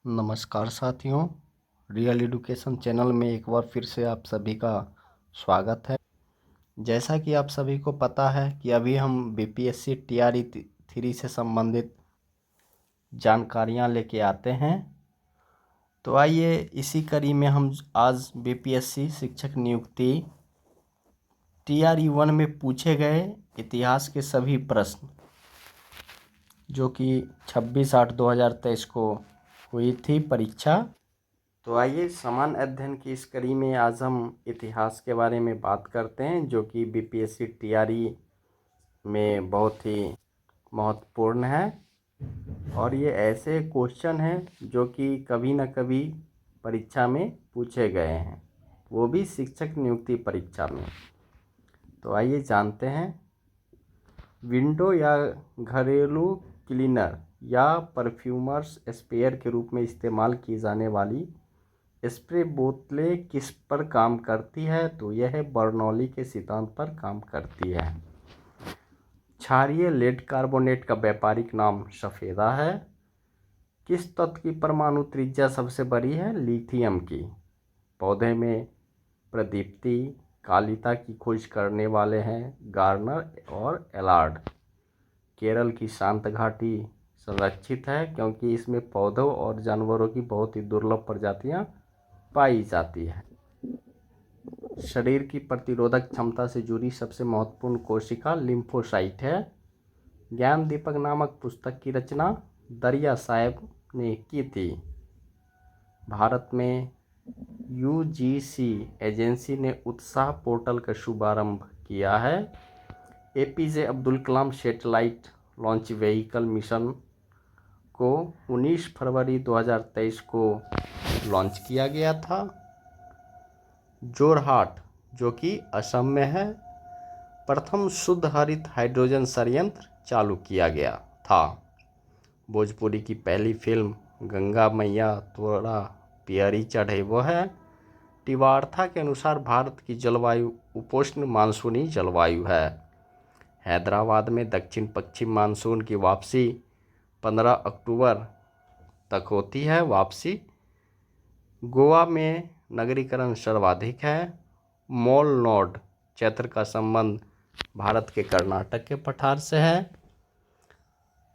नमस्कार साथियों, real education channel में एक बार फिर से आप सभी का स्वागत है। जैसा कि आप सभी को पता है कि अभी हम बीपीएससी टीआरई 3 से संबंधित जानकारियां लेके आते हैं। तो आइए इसी कड़ी में हम आज बीपीएससी शिक्षक नियुक्ति टीआरई 1 में पूछे गए इतिहास के सभी प्रश्न जो कि 26/8/2023 को हुई थी परीक्षा। तो आइए समान अध्ययन की इस कड़ी में आज हम इतिहास के बारे में बात करते हैं, जो कि बीपीएससी टीआरई में बहुत ही महत्वपूर्ण है। और ये ऐसे क्वेश्चन हैं जो कि कभी न कभी परीक्षा में पूछे गए हैं, वो भी शिक्षक नियुक्ति परीक्षा में। तो आइए जानते हैं। विंडो या घरेलू क्लीनर या परफ्यूमर्स स्प्रेयर के रूप में इस्तेमाल की जाने वाली स्प्रे बोतलें किस पर काम करती है? तो यह बर्नौली के सिद्धांत पर काम करती है। क्षारीय लेड कार्बोनेट का व्यापारिक नाम सफेदा है। किस तत्व की परमाणु त्रिज्या सबसे बड़ी है? लिथियम की। पौधे में प्रदीप्ति कालिता की खोज करने वाले हैं गार्नर और एलार्ड। केरल की शांत घाटी संरक्षित है क्योंकि इसमें पौधों और जानवरों की बहुत ही दुर्लभ प्रजातियां पाई जाती है। शरीर की प्रतिरोधक क्षमता से जुड़ी सबसे महत्वपूर्ण कोशिका लिम्फोसाइट है। ज्ञान दीपक नामक पुस्तक की रचना दरिया साहब ने की थी। भारत में यूजीसी एजेंसी ने उत्साह पोर्टल का शुभारंभ किया है। APJ Abdul Kalam satellite launch vehicle mission को 19 फरवरी 2023 को लॉन्च किया गया था। जोरहाट, जो कि असम में है, प्रथम शुद्ध हरित हाइड्रोजन संयंत्र चालू किया गया था। भोजपुरी की पहली फिल्म गंगा मैया तोरा पियरी चढ़े वो है। टिवार्था के अनुसार भारत की जलवायु उपोष्ण मानसूनी जलवायु है। हैदराबाद में दक्षिण पश्चिम मानसून की वापसी 15 अक्टूबर तक होती है। वापसी गोवा में नगरीकरण सर्वाधिक है। मोल नोड क्षेत्र का संबंध भारत के कर्नाटक के पठार से है।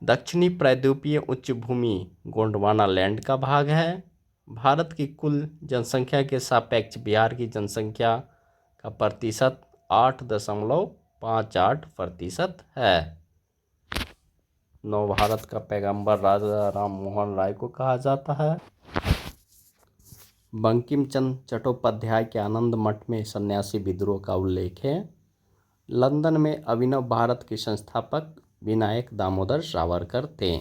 दक्षिणी प्रायद्वीपीय उच्च भूमि गोंडवाना लैंड का भाग है। भारत की कुल जनसंख्या के सापेक्ष बिहार की जनसंख्या का प्रतिशत 8.58% है। नव भारत का पैगंबर राजा राम मोहन राय को कहा जाता है। बंकिम चंद्र चट्टोपाध्याय के आनंद मठ में सन्यासी विद्रोह का उल्लेख है। लंदन में अभिनव भारत के संस्थापक विनायक दामोदर सावरकर थे।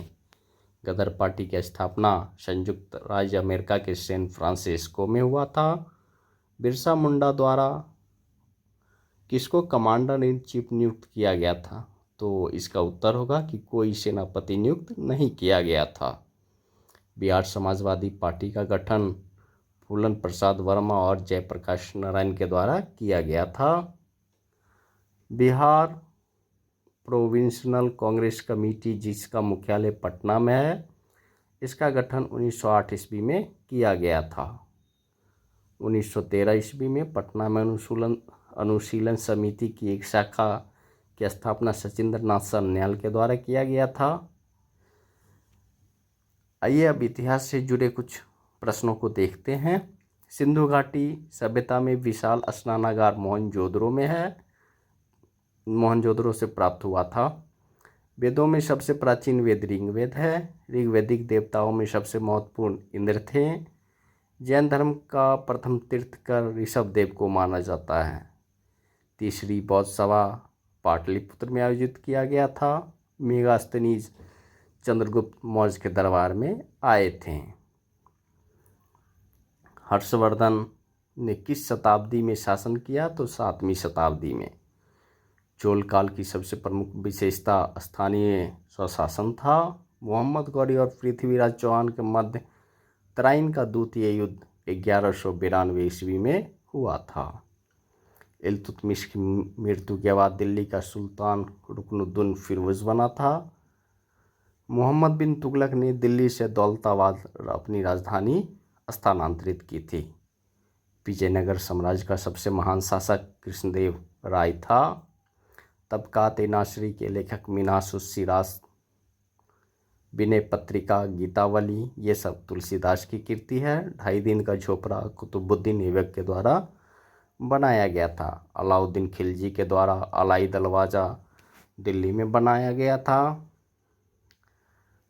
गदर पार्टी की स्थापना संयुक्त राज्य अमेरिका के सैन फ्रांसिस्को में हुआ था। बिरसा मुंडा द्वारा किसको कमांडर इन चीफ नियुक्त किया गया था? तो इसका उत्तर होगा कि कोई सेनापति नियुक्त नहीं किया गया था। बिहार समाजवादी पार्टी का गठन फूलन प्रसाद वर्मा और जयप्रकाश नारायण के द्वारा किया गया था। बिहार प्रोविंशियल कांग्रेस कमेटी, जिसका मुख्यालय पटना में है, इसका गठन 1908 ईस्वी में किया गया था। 1913 ईस्वी में पटना में अनुशीलन समिति की एक शाखा की स्थापना सचिंद्र नाथ सान्याल के द्वारा किया गया था। आइए अब इतिहास से जुड़े कुछ प्रश्नों को देखते हैं। सिंधु घाटी सभ्यता में विशाल स्नानागार मोहनजोदड़ो में है, मोहनजोदड़ो से प्राप्त हुआ था। वेदों में सबसे प्राचीन वेद ऋग्वेद है। ऋग्वैदिक देवताओं में सबसे महत्वपूर्ण इंद्र थे। जैन धर्म का प्रथम तीर्थकर ऋषभदेव को माना जाता है। तीसरी बौद्ध सभा पाटलिपुत्र में आयोजित किया गया था। मेगास्थनीज चंद्रगुप्त मौर्य के दरबार में आए थे। हर्षवर्धन ने किस शताब्दी में शासन किया? तो 7वीं शताब्दी में। चोल काल की सबसे प्रमुख विशेषता स्थानीय स्वशासन था। मोहम्मद गौरी और पृथ्वीराज चौहान के मध्य तराइन का द्वितीय युद्ध 1192 ईस्वी में हुआ था। इल्तुतमिश की मृत्यु के बाद दिल्ली का सुल्तान रुकनुद्दीन फिरोज बना था। मोहम्मद बिन तुगलक ने दिल्ली से दौलताबाद अपनी राजधानी स्थानांतरित की थी। विजयनगर साम्राज्य का सबसे महान शासक कृष्णदेव राय था। तबकात-ए-नासरी के लेखक मीनास-उस-सिराज, विनय पत्रिका, गीतावली, ये सब तुलसीदास की कृति है। 2.5 दिन का झोपड़ा कुतुबुद्दीन ऐबक के द्वारा बनाया गया था। अलाउद्दीन खिलजी के द्वारा अलाई दरवाज़ा दिल्ली में बनाया गया था।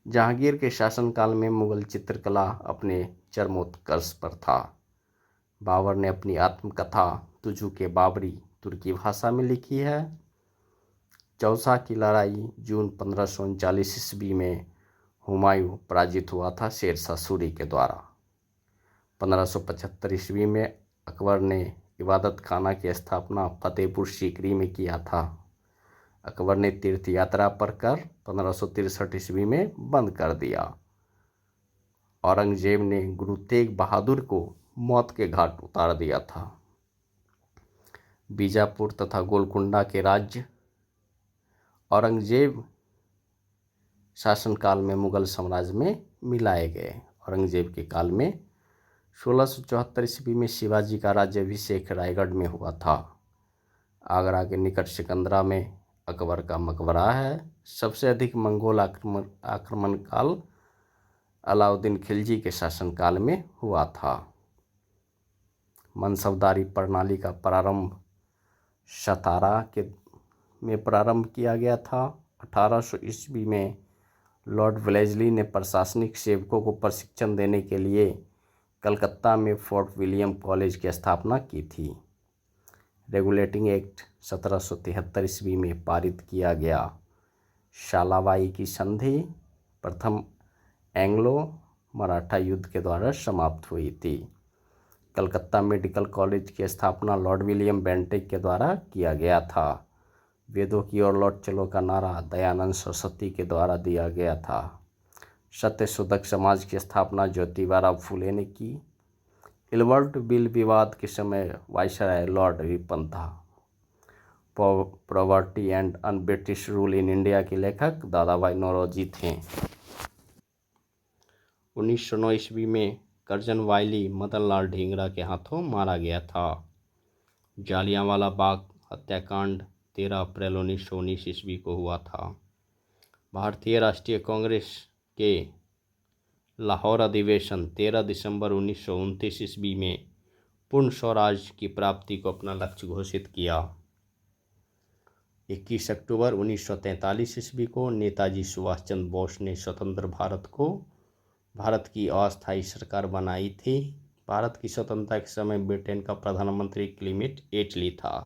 जहांगीर के शासनकाल में मुगल चित्रकला अपने चरमोत्कर्ष पर था। बाबर ने अपनी आत्मकथा तुजू के बाबरी तुर्की भाषा में लिखी है। चौसा की लड़ाई जून 1539 ईस्वी में हुमायूं पराजित हुआ था शेरशाह सूरी के द्वारा। 1575 ईस्वी में अकबर ने इबादत खाना की स्थापना फतेहपुर सीकरी में किया था। अकबर ने तीर्थ यात्रा पर कर 1563 ईस्वी में बंद कर दिया। औरंगजेब ने गुरु तेग बहादुर को मौत के घाट उतार दिया था। बीजापुर तथा गोलकुंडा के राज्य औरंगजेब शासनकाल में मुगल साम्राज्य में मिलाए गए। औरंगजेब के काल में 1674 ईस्वी में शिवाजी का राज्याभिषेक रायगढ़ में हुआ था। आगरा के निकट सिकंदरा में अकबर का मकबरा है। सबसे अधिक मंगोल आक्रमण काल अलाउद्दीन खिलजी के शासनकाल में हुआ था। मनसबदारी प्रणाली का प्रारंभ सतारा में प्रारंभ किया गया था। 1800 ईस्वी में लॉर्ड वेलेस्ली ने प्रशासनिक सेवकों को प्रशिक्षण देने के लिए कलकत्ता में फोर्ट विलियम कॉलेज की स्थापना की थी। रेगुलेटिंग एक्ट 1773 ईस्वी में पारित किया गया। शालाबाई की संधि प्रथम एंग्लो मराठा युद्ध के द्वारा समाप्त हुई थी। कलकत्ता मेडिकल कॉलेज की स्थापना लॉर्ड विलियम बेंटिक के द्वारा किया गया था। वेदों की ओर लौट चलो का नारा दयानंद सरस्वती के द्वारा दिया गया था। सत्यशोधक समाज की स्थापना ज्योतिबाराव फूले ने की। इल्बर्ट बिल विवाद के समय वायसराय लॉर्ड रिपन था। Poverty and un British rule in India के लेखक दादाभाई नौरोजी थे। 1909 ईस्वी में करजन वायली मदनलाल ढींगरा के हाथों मारा गया था। जालियांवाला बाग हत्याकांड 13 अप्रैल 1919 ईस्वी को हुआ था। भारतीय राष्ट्रीय कांग्रेस के लाहौर अधिवेशन 13 दिसंबर 1929 ईस्वी में पूर्ण स्वराज की प्राप्ति को अपना लक्ष्य घोषित किया। 21 अक्टूबर 1943 ईस्वी को नेताजी सुभाष चंद्र बोस ने स्वतंत्र भारत की अस्थायी सरकार बनाई थी। भारत की स्वतंत्रता के समय ब्रिटेन का प्रधानमंत्री क्लीमेंट एटली था।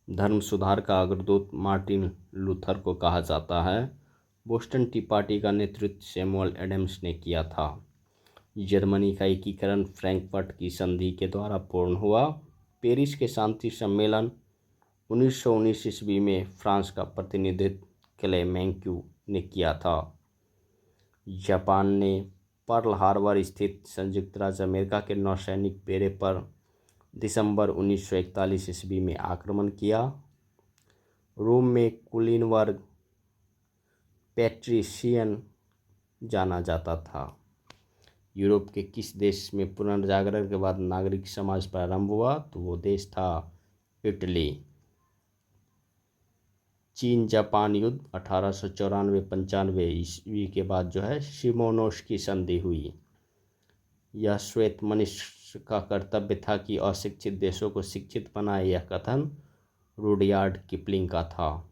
धर्म सुधार का अग्रदूत मार्टिन लूथर को कहा जाता है। बोस्टन टी पार्टी का नेतृत्व सैमुअल एडम्स ने किया था। जर्मनी का एकीकरण फ्रैंकफर्ट की संधि के द्वारा पूर्ण हुआ। पेरिस के शांति सम्मेलन 1919 ईस्वी में फ्रांस का प्रतिनिधित्व क्लेमेंक्यू ने किया था। जापान ने पर्ल हार्बर स्थित संयुक्त राज्य अमेरिका के नौसैनिक बेड़े पर दिसंबर 1941 ईस्वी में आक्रमण किया। रोम में कुलीन वर्ग पैट्रिशियन जाना जाता था। यूरोप के किस देश में पुनर्जागरण के बाद नागरिक समाज प्रारंभ हुआ, तो वो देश था इटली। चीन जापान युद्ध 1894-95 ईस्वी के बाद जो है शिमोनोस्की संधि हुई। यह श्वेत मनुष्य का कर्तव्य था कि अशिक्षित देशों को शिक्षित बनाए, यह कथन रुडयार्ड किपलिंग का था।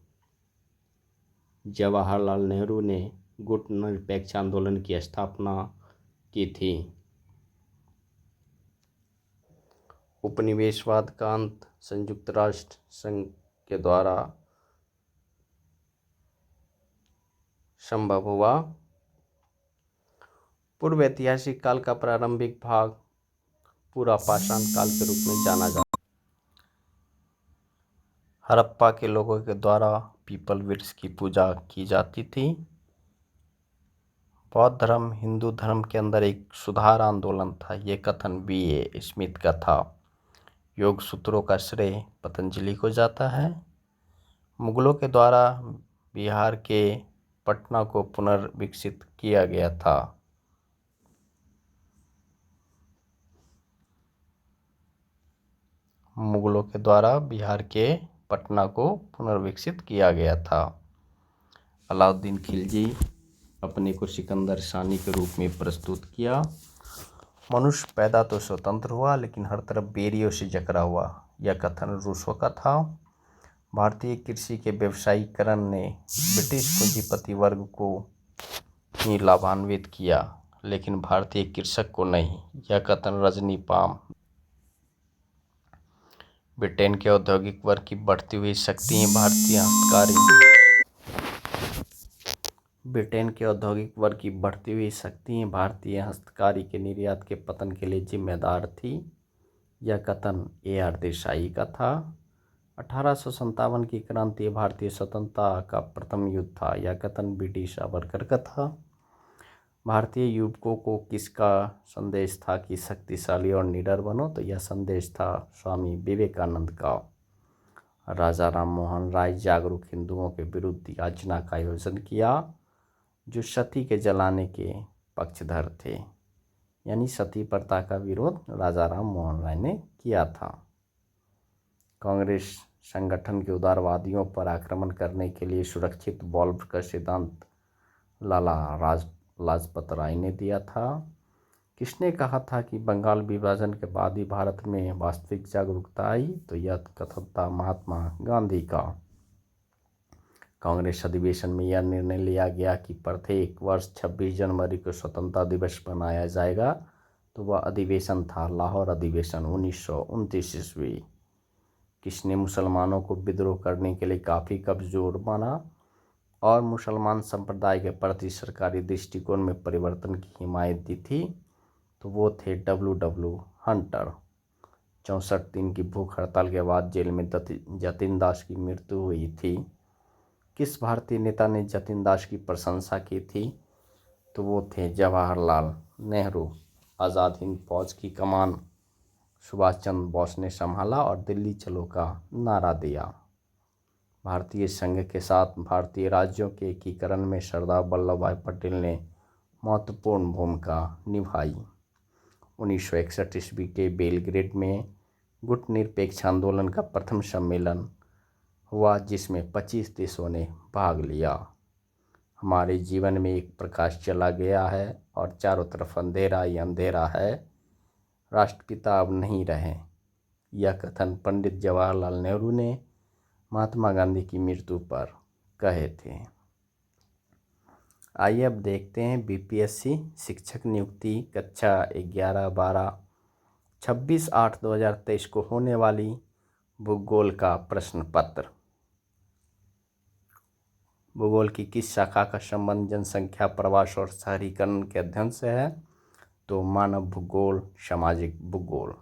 जवाहरलाल नेहरू ने गुट निरपेक्ष आंदोलन की स्थापना की थी। उपनिवेशवाद का अंत संयुक्त राष्ट्र संघ के द्वारा संभव हुआ। पूर्व ऐतिहासिक काल का प्रारंभिक भाग पूरा पाषाण काल के रूप में जाना जाता है। हड़प्पा के लोगों के द्वारा पीपल वृक्ष की पूजा की जाती थी। बौद्ध धर्म हिंदू धर्म के अंदर एक सुधार आंदोलन था, ये कथन B.A. स्मिथ का था। योग सूत्रों का श्रेय पतंजलि को जाता है। मुगलों के द्वारा बिहार के पटना को पुनर्विकसित किया गया था? मुगलों के द्वारा बिहार के पटना को पुनर्विकसित किया गया था। अलाउद्दीन खिलजी अपने को सिकंदर सानी के रूप में प्रस्तुत किया। मनुष्य पैदा तो स्वतंत्र हुआ लेकिन हर तरफ बेरियों से जकड़ा हुआ, यह कथन रूसो का था। भारतीय कृषि के व्यवसायीकरण ने ब्रिटिश पूंजीपति वर्ग को ही लाभान्वित किया लेकिन भारतीय कृषक को नहीं, यह कथन रजनी पाम। ब्रिटेन के औद्योगिक वर्ग की बढ़ती हुई शक्ति ही भारतीय हस्तकारी के निर्यात के पतन के लिए जिम्मेदार थी, यह कथन A.R. देसाई का था। 1857 की क्रांति भारतीय स्वतंत्रता का प्रथम युद्ध था, यह कथन B.D. सावरकर का था। भारतीय युवकों को किसका संदेश था कि शक्तिशाली और निडर बनो, तो यह संदेश था स्वामी विवेकानंद का। राजा राम मोहन राय जागरूक हिंदुओं के विरुद्ध याचना का आयोजन किया जो सती के जलाने के पक्षधर थे, यानी सती प्रथा का विरोध राजा राम मोहन राय ने किया था। कांग्रेस संगठन के उदारवादियों पर आक्रमण करने के लिए सुरक्षित वॉल्व का सिद्धांत लाला लाजपत राय ने दिया था। किसने कहा था कि बंगाल विभाजन के बाद ही भारत में वास्तविक जागरूकता आई, तो यह कथन था महात्मा गांधी का। कांग्रेस अधिवेशन में यह निर्णय लिया गया कि प्रत्येक वर्ष 26 जनवरी को स्वतंत्रता दिवस मनाया जाएगा, तो वह अधिवेशन था लाहौर अधिवेशन 1929 ईस्वी। किसने मुसलमानों को विद्रोह करने के लिए काफ़ी कमजोर माना और मुसलमान संप्रदाय के प्रति सरकारी दृष्टिकोण में परिवर्तन की हिमायत दी थी, तो वो थे W. हंटर। 64 दिन की भूख हड़ताल के बाद जेल में जतिन दास की मृत्यु हुई थी। किस भारतीय नेता ने जतिन दास की प्रशंसा की थी, तो वो थे जवाहरलाल नेहरू। आज़ाद हिंद फौज की कमान सुभाष चंद्र बोस ने संभाला और दिल्ली चलो का नारा दिया। भारतीय संघ के साथ भारतीय राज्यों के एकीकरण में सरदार वल्लभ भाई पटेल ने महत्वपूर्ण भूमिका निभाई। 1961 ईस्वी के बेलग्रेड में गुटनिरपेक्ष आंदोलन का प्रथम सम्मेलन हुआ जिसमें 25 देशों ने भाग लिया। हमारे जीवन में एक प्रकाश चला गया है और चारों तरफ अंधेरा ही अंधेरा है, राष्ट्रपिता अब नहीं रहे, यह कथन पंडित जवाहरलाल नेहरू ने महात्मा गांधी की मृत्यु पर कहे थे। आइए अब देखते हैं BPSC शिक्षक नियुक्ति कक्षा 11-12 26/8/2023 को होने वाली भूगोल का प्रश्न पत्र। भूगोल की किस शाखा का संबंध जनसंख्या, प्रवास और शहरीकरण के अध्ययन से है, तो मानव भूगोल, सामाजिक भूगोल।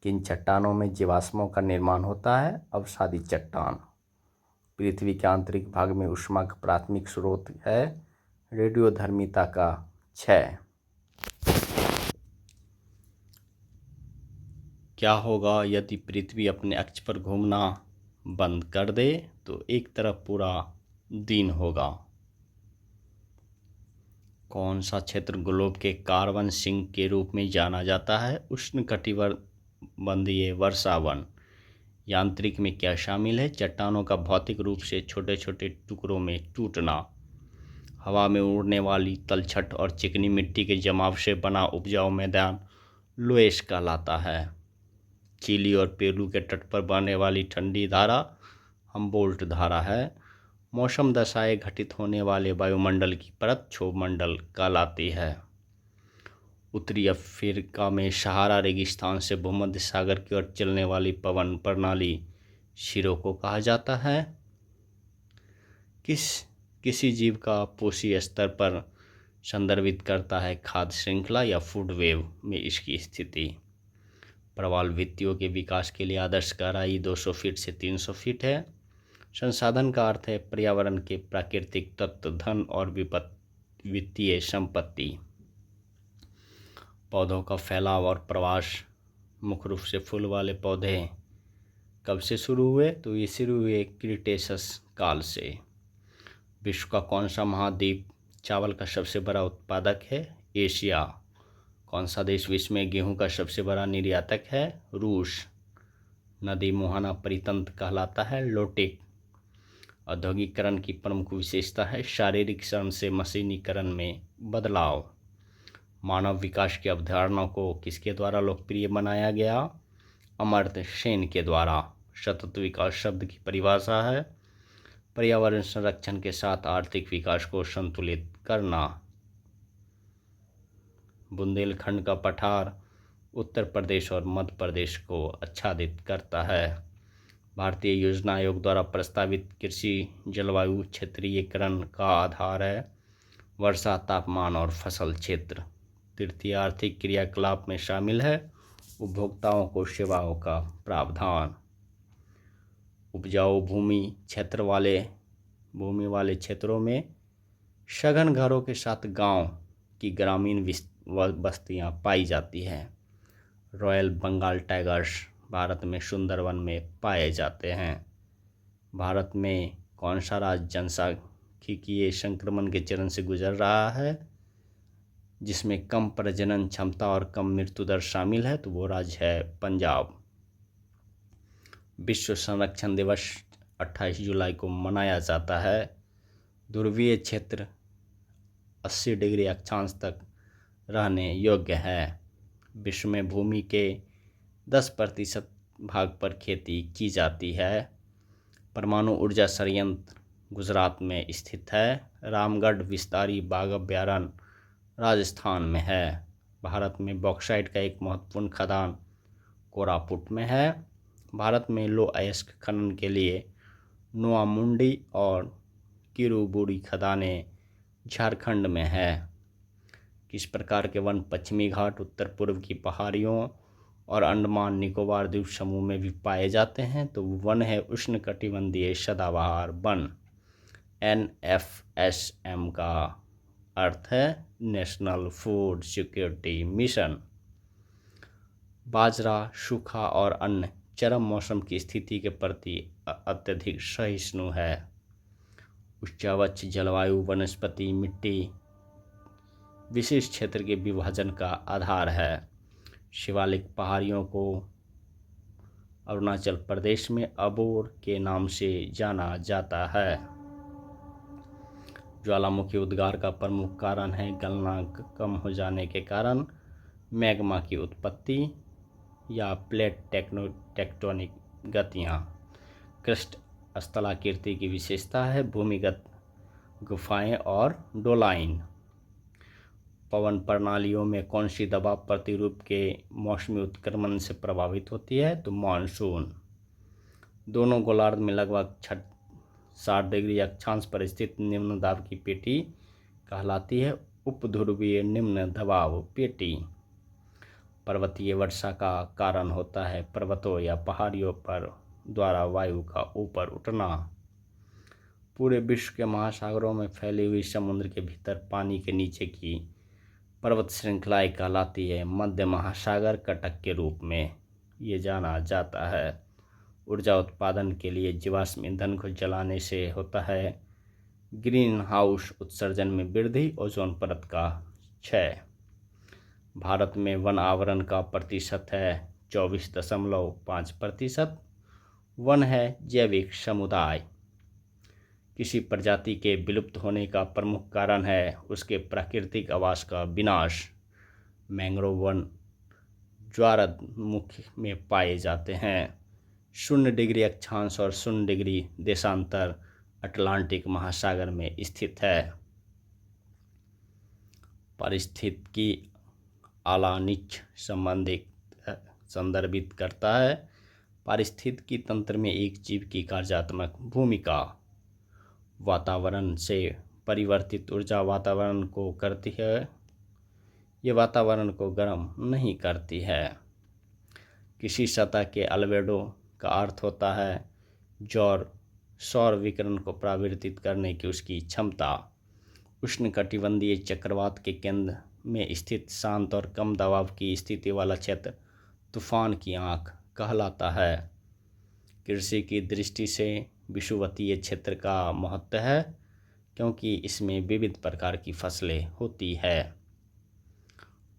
किन चट्टानों में जीवाश्मों का निर्माण होता है, अवसादी चट्टान। पृथ्वी के आंतरिक भाग में ऊष्मा का प्राथमिक स्रोत है, रेडियोधर्मिता का क्षय। क्या होगा यदि पृथ्वी अपने अक्ष पर घूमना बंद कर दे, तो एक तरफ पूरा दिन होगा। कौन सा क्षेत्र ग्लोब के कार्बन सिंक के रूप में जाना जाता है, उष्णकटिबंधीय वर्षावन। यांत्रिक में क्या शामिल है, चट्टानों का भौतिक रूप से छोटे छोटे टुकड़ों में टूटना। हवा में उड़ने वाली तलछट और चिकनी मिट्टी के जमाव से बना उपजाऊ मैदान लोएस कहलाता है। चिली और पेरू के तट पर बहने वाली ठंडी धारा हम्बोल्ट धारा है। मौसम दशाएं घटित होने वाले वायुमंडल की परत क्षोभमंडल कहलाती है। उत्तरी अफ्रीका में सहारा रेगिस्तान से भूमध्य सागर की ओर चलने वाली पवन प्रणाली सिरोको कहा जाता है। किसी जीव का पोषी स्तर पर संदर्भित करता है खाद्य श्रृंखला या फूड वेव में इसकी स्थिति। प्रवाल भित्तियों के विकास के लिए आदर्श गहराई 200 फीट से 300 फीट है। संसाधन का अर्थ है पर्यावरण के प्राकृतिक तत्व, धन और वित्तीय संपत्ति। पौधों का फैलाव और प्रवास मुख्य रूप से फूल वाले पौधे कब से शुरू हुए, तो ये शुरू हुए क्रिटेशस काल से। विश्व का कौन सा महाद्वीप चावल का सबसे बड़ा उत्पादक है? एशिया। कौन सा देश विश्व में गेहूं का सबसे बड़ा निर्यातक है? रूस। नदी मुहाना परितंत्र कहलाता है? लोटेक। औद्योगिकरण की प्रमुख विशेषता है शारीरिक श्रम से मशीनीकरण में बदलाव। मानव विकास की अवधारणा को किसके द्वारा लोकप्रिय बनाया गया? अमर्त्य सेन के द्वारा। सतत विकास शब्द की परिभाषा है पर्यावरण संरक्षण के साथ आर्थिक विकास को संतुलित करना। बुंदेलखंड का पठार उत्तर प्रदेश और मध्य प्रदेश को आच्छादित करता है। भारतीय योजना आयोग द्वारा प्रस्तावित कृषि जलवायु क्षेत्रीयकरण का आधार है वर्षा, तापमान और फसल क्षेत्र। तृतीय आर्थिक क्रियाकलाप में शामिल है उपभोक्ताओं को सेवाओं का प्रावधान। उपजाऊ भूमि वाले क्षेत्रों में सघन घरों के साथ गांव की ग्रामीण बस्तियां पाई जाती हैं। रॉयल बंगाल टाइगर्स भारत में सुंदरवन में पाए जाते हैं। भारत में कौन सा राज्य जनसांख्यिकीय संक्रमण के चरण से गुजर रहा है जिसमें कम प्रजनन क्षमता और कम मृत्यु दर शामिल है? तो वो राज्य है पंजाब। विश्व संरक्षण दिवस 28 जुलाई को मनाया जाता है। ध्रुवीय क्षेत्र 80 डिग्री अक्षांश तक रहने योग्य है। विश्व में भूमि के 10% भाग पर खेती की जाती है। परमाणु ऊर्जा संयंत्र गुजरात में स्थित है। रामगढ़ विस्तारी बाघ अभयारण्य राजस्थान में है। भारत में बॉक्साइट का एक महत्वपूर्ण खदान कोरापुट में है। भारत में लौह अयस्क खनन के लिए नोआमुंडी और किरुबुरी खदानें झारखंड में है। किस प्रकार के वन पश्चिमी घाट, उत्तर पूर्व की पहाड़ियों और अंडमान निकोबार द्वीप समूह में भी पाए जाते हैं? तो वन है उष्णकटिबंधीय सदाबहार वन। NFSM का अर्थ है नेशनल फूड सिक्योरिटी मिशन। बाजरा सूखा और अन्य चरम मौसम की स्थिति के प्रति अत्यधिक सहिष्णु है। उच्चावच जलवायु वनस्पति मिट्टी विशेष क्षेत्र के विभाजन का आधार है। शिवालिक पहाड़ियों को अरुणाचल प्रदेश में अबोर के नाम से जाना जाता है। ज्वालामुखी उद्गार का प्रमुख कारण है गलनांक कम हो जाने के कारण मैग्मा की उत्पत्ति या प्लेट टेक्टोनिक गतियाँ। क्रस्ट स्थलाकृति की विशेषता है भूमिगत गुफाएं और डोलाइन। पवन प्रणालियों में कौन सी दबाव प्रतिरूप के मौसमी उत्क्रमण से प्रभावित होती है? तो मानसून। दोनों गोलार्ध में लगभग 60 डिग्री अक्षांश पर स्थित निम्न दाब की पेटी कहलाती है उपध्रुवीय निम्न दबाव पेटी। पर्वतीय वर्षा का कारण होता है पर्वतों या पहाड़ियों पर द्वारा वायु का ऊपर उठना। पूरे विश्व के महासागरों में फैली हुई समुद्र के भीतर पानी के नीचे की पर्वत श्रृंखलाएं कहलाती है मध्य महासागर कटक के रूप में ये जाना जाता है। ऊर्जा उत्पादन के लिए जीवाश्म ईंधन को जलाने से होता है ग्रीन हाउस उत्सर्जन में वृद्धि, ओजोन परत का क्षय। भारत में वन आवरण का प्रतिशत है 24.5%। वन है जैविक समुदाय। किसी प्रजाति के विलुप्त होने का प्रमुख कारण है उसके प्राकृतिक आवास का विनाश। मैंग्रोव वन ज्वारमुख में पाए जाते हैं। 0 डिग्री अक्षांश और 0 डिग्री देशांतर अटलांटिक महासागर में स्थित है। पारिस्थितिकी आलानिच संदर्भित करता है पारिस्थितिकी तंत्र में एक जीव की कार्यात्मक भूमिका। वातावरण से परिवर्तित ऊर्जा वातावरण को करती है, ये वातावरण को गर्म नहीं करती है। किसी सतह के अल्बेडो का अर्थ होता है सौर विकिरण को परावर्तित करने की उसकी क्षमता। उष्णकटिबंधीय चक्रवात के केंद्र में स्थित शांत और कम दबाव की स्थिति वाला क्षेत्र तूफान की आंख कहलाता है। कृषि की दृष्टि से विषुवतीय क्षेत्र का महत्व है क्योंकि इसमें विविध प्रकार की फसलें होती है।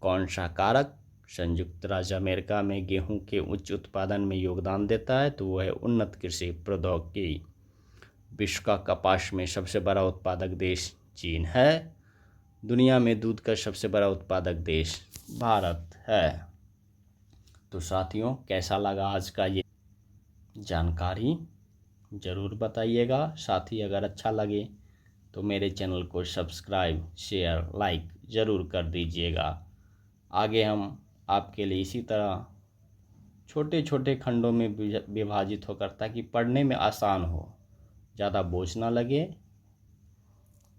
कौन सा कारक संयुक्त राज्य अमेरिका में गेहूं के उच्च उत्पादन में योगदान देता है? तो वह है उन्नत कृषि प्रौद्योगिकी। विश्व का कपास में सबसे बड़ा उत्पादक देश चीन है। दुनिया में दूध का सबसे बड़ा उत्पादक देश भारत है। तो साथियों, कैसा लगा आज का ये जानकारी ज़रूर बताइएगा। साथ ही अगर अच्छा लगे तो मेरे चैनल को सब्सक्राइब, शेयर, लाइक ज़रूर कर दीजिएगा। आगे हम आपके लिए इसी तरह छोटे छोटे खंडों में विभाजित होकर, ताकि पढ़ने में आसान हो, ज़्यादा बोझ ना लगे।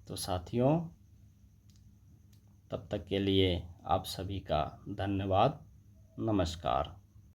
तो साथियों, तब तक के लिए आप सभी का धन्यवाद। नमस्कार।